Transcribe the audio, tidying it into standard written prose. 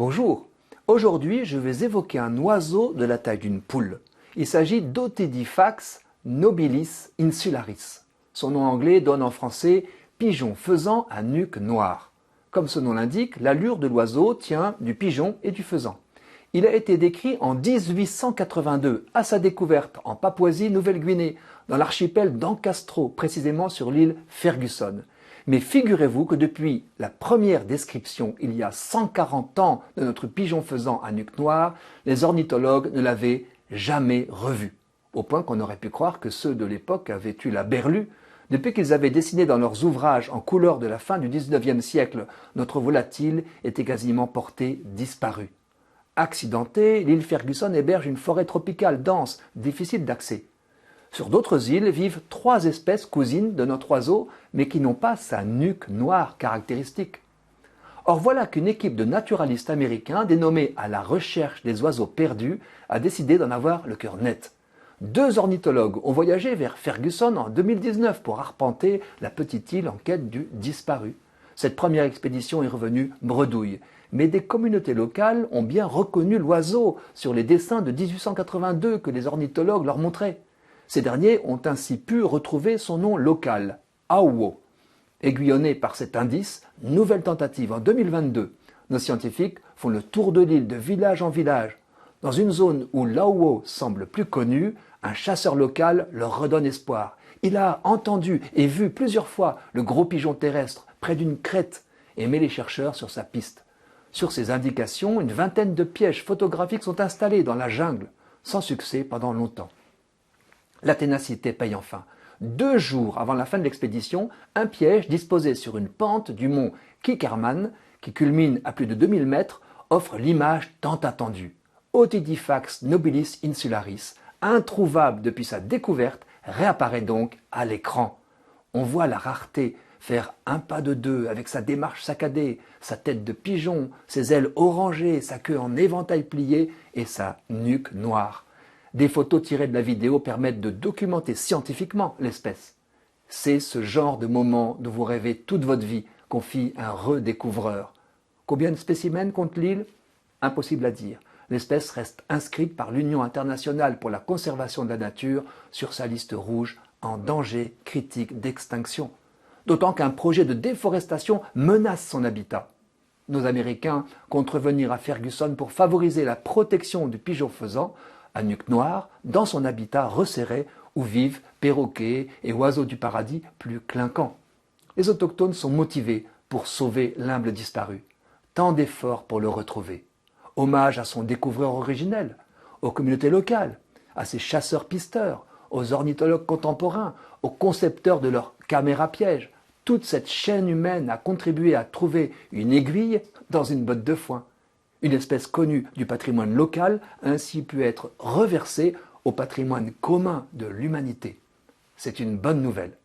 Bonjour, aujourd'hui je vais évoquer un oiseau de la taille d'une poule. Il s'agit d'Otidifax nobilis insularis. Son nom anglais donne en français pigeon faisan à nuque noire. Comme son nom l'indique, l'allure de l'oiseau tient du pigeon et du faisan. Il a été décrit en 1882 à sa découverte en Papouasie-Nouvelle-Guinée, dans l'archipel d'Ancastro, précisément sur l'île Ferguson. Mais figurez-vous que depuis la première description, il y a 140 ans, de notre pigeon faisan à nuque noire, les ornithologues ne l'avaient jamais revu. Au point qu'on aurait pu croire que ceux de l'époque avaient eu la berlue. Depuis qu'ils avaient dessiné dans leurs ouvrages en couleur de la fin du XIXe siècle, notre volatile était quasiment porté disparu. Accidentée, l'île Ferguson héberge une forêt tropicale dense, difficile d'accès. Sur d'autres îles vivent 3 espèces cousines de notre oiseau, mais qui n'ont pas sa nuque noire caractéristique. Or voilà qu'une équipe de naturalistes américains dénommée à la recherche des oiseaux perdus a décidé d'en avoir le cœur net. 2 ornithologues ont voyagé vers Ferguson en 2019 pour arpenter la petite île en quête du disparu. Cette première expédition est revenue bredouille, mais des communautés locales ont bien reconnu l'oiseau sur les dessins de 1882 que les ornithologues leur montraient. Ces derniers ont ainsi pu retrouver son nom local, Auo. Aiguillonnés par cet indice, nouvelle tentative en 2022. Nos scientifiques font le tour de l'île de village en village. Dans une zone où l'Auo semble plus connu, un chasseur local leur redonne espoir. Il a entendu et vu plusieurs fois le gros pigeon terrestre près d'une crête et met les chercheurs sur sa piste. Sur ces indications, une vingtaine de pièges photographiques sont installés dans la jungle, sans succès pendant longtemps. La ténacité paye enfin. 2 jours avant la fin de l'expédition, un piège disposé sur une pente du mont Kikerman, qui culmine à plus de 2000 mètres, offre l'image tant attendue. Otidifax nobilis insularis, introuvable depuis sa découverte, réapparaît donc à l'écran. On voit la rareté faire un pas de 2 avec sa démarche saccadée, sa tête de pigeon, ses ailes orangées, sa queue en éventail plié et sa nuque noire. Des photos tirées de la vidéo permettent de documenter scientifiquement l'espèce. C'est ce genre de moment dont vous rêvez toute votre vie, confie un redécouvreur. Combien de spécimens compte l'île? Impossible à dire. L'espèce reste inscrite par l'Union internationale pour la conservation de la nature sur sa liste rouge en danger critique d'extinction. D'autant qu'un projet de déforestation menace son habitat. Nos Américains comptent revenir à Ferguson pour favoriser la protection du pigeon faisan à nuque noire dans son habitat resserré où vivent perroquets et oiseaux du paradis plus clinquants. Les autochtones sont motivés pour sauver l'humble disparu. Tant d'efforts pour le retrouver. Hommage à son découvreur originel, aux communautés locales, à ses chasseurs-pisteurs, aux ornithologues contemporains, aux concepteurs de leurs caméras-pièges. Toute cette chaîne humaine a contribué à trouver une aiguille dans une botte de foin. Une espèce connue du patrimoine local a ainsi pu être reversée au patrimoine commun de l'humanité. C'est une bonne nouvelle.